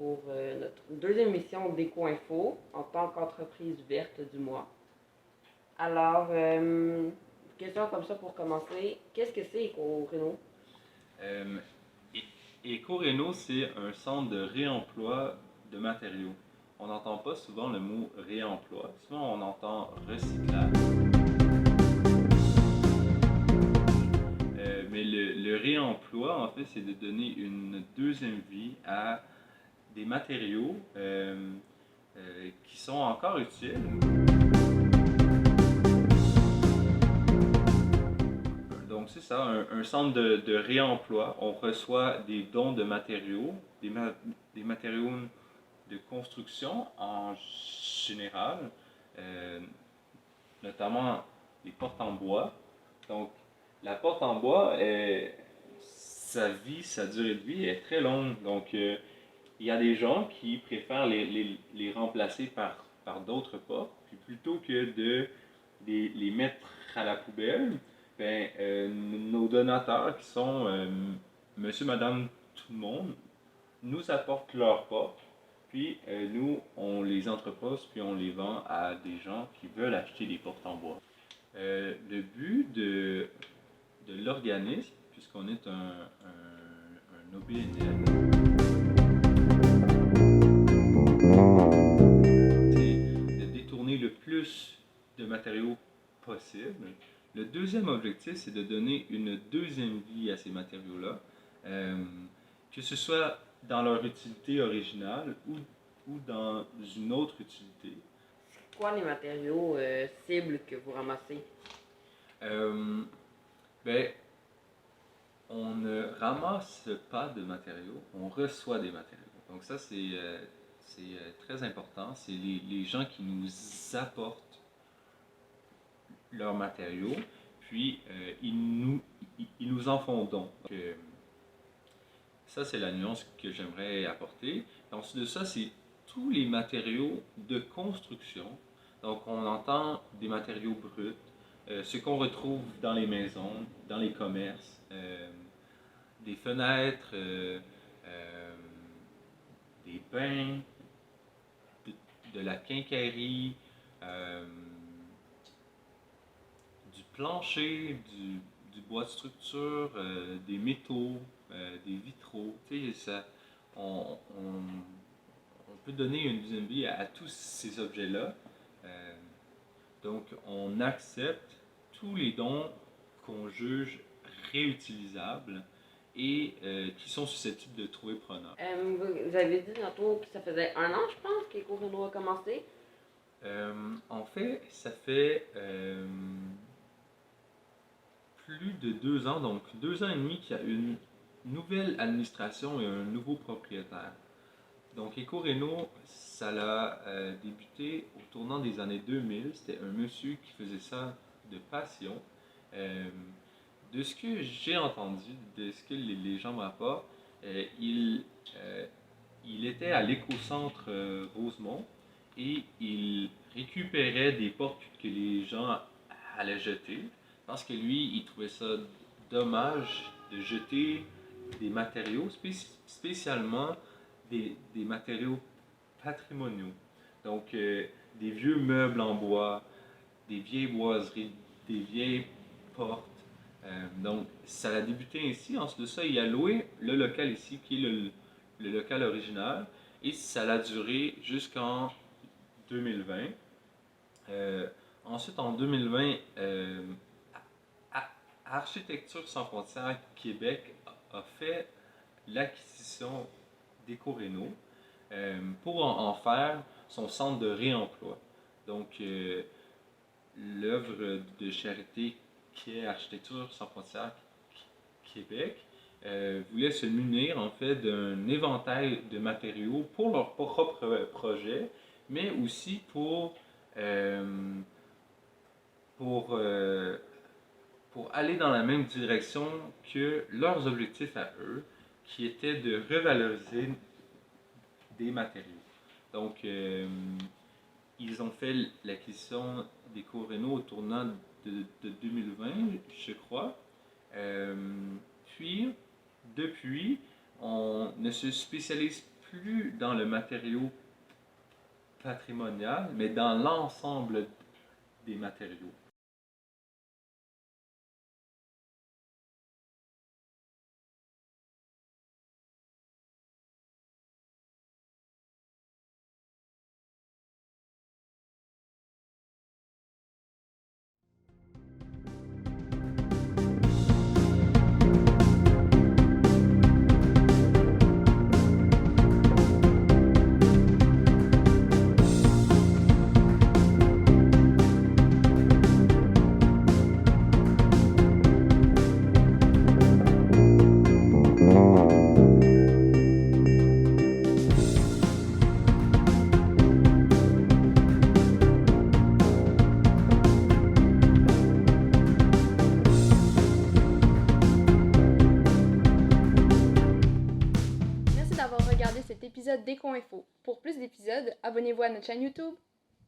pour notre deuxième émission d'Éco-Info en tant qu'entreprise verte du mois. Alors, question comme ça pour commencer. Qu'est-ce que c'est Éco-Réno? Euh, Éco-Réno, c'est un centre de réemploi de matériaux. On n'entend pas souvent le mot réemploi, souvent on entend recyclage. Mais le réemploi, en fait, c'est de donner une deuxième vie à des matériaux qui sont encore utiles. Donc c'est ça, un centre de réemploi. On reçoit des dons de matériaux, des matériaux de construction en général, euh, notamment les portes en bois. Donc la porte en bois, sa durée de vie est très longue. Donc il y a des gens qui préfèrent les remplacer par d'autres portes, puis plutôt que de les mettre à la poubelle, ben, nos donateurs qui sont monsieur, madame, tout le monde, nous apportent leurs portes, puis nous, on les entrepose, puis on les vend à des gens qui veulent acheter des portes en bois. Le but de l'organisme, puisqu'on est un OBNL, c'est de détourner le plus de matériaux possible. Le deuxième objectif, c'est de donner une deuxième vie à ces matériaux-là, que ce soit dans leur utilité originale ou dans une autre utilité. C'est quoi les matériaux cibles que vous ramassez? Ben, on ne ramasse pas de matériaux, on reçoit des matériaux. Donc ça, c'est très important. C'est les gens qui nous apportent leurs matériaux, puis ils nous en font don. Donc, ça, c'est la nuance que j'aimerais apporter. Ensuite de ça, c'est tous les matériaux de construction. Donc, on entend des matériaux bruts, ce qu'on retrouve dans les maisons, dans les commerces, des fenêtres, des bains, de la quincaillerie, du plancher, du bois de structure, des métaux, des vitraux. Tu sais, on peut donner une deuxième vie à tous ces objets-là. Donc, on accepte tous les dons qu'on juge réutilisables et qui sont susceptibles de trouver preneurs. Vous avez dit tantôt que ça faisait un an, je pense, qu'Éco-Réno a commencé. En fait, ça fait plus de 2 ans, donc 2 ans et demi qu'il y a une nouvelle administration et un nouveau propriétaire. Donc Éco-Réno, ça a débuté au tournant des années 2000. C'était un monsieur qui faisait ça de passion. Euh, de ce que j'ai entendu, de ce que les gens me rapportent, il était à l'éco-centre Rosemont et il récupérait des portes que les gens allaient jeter parce que lui, il trouvait ça dommage de jeter des matériaux, spécialement des matériaux patrimoniaux. Donc, des vieux meubles en bois, des vieilles boiseries, des vieilles portes. Donc, ça a débuté ainsi. Ensuite de ça, il a loué le local ici, qui est le local original, et ça a duré jusqu'en 2020. Ensuite, en 2020, Architecture sans frontières Québec a fait l'acquisition d'Éco-Réno pour en faire son centre de réemploi. Donc, l'œuvre de charité qui est Architecture sans frontières Québec voulait se munir en fait d'un éventail de matériaux pour leur propre projet, mais aussi pour aller dans la même direction que leurs objectifs à eux, qui était de revaloriser des matériaux. Donc, ils ont fait l'acquisition d'Éco-Réno au tournant de 2020, je crois. Puis, depuis, on ne se spécialise plus dans le matériau patrimonial, mais dans l'ensemble des matériaux. Merci d'avoir regardé cet épisode d'Éco Info. Pour plus d'épisodes, abonnez-vous à notre chaîne YouTube.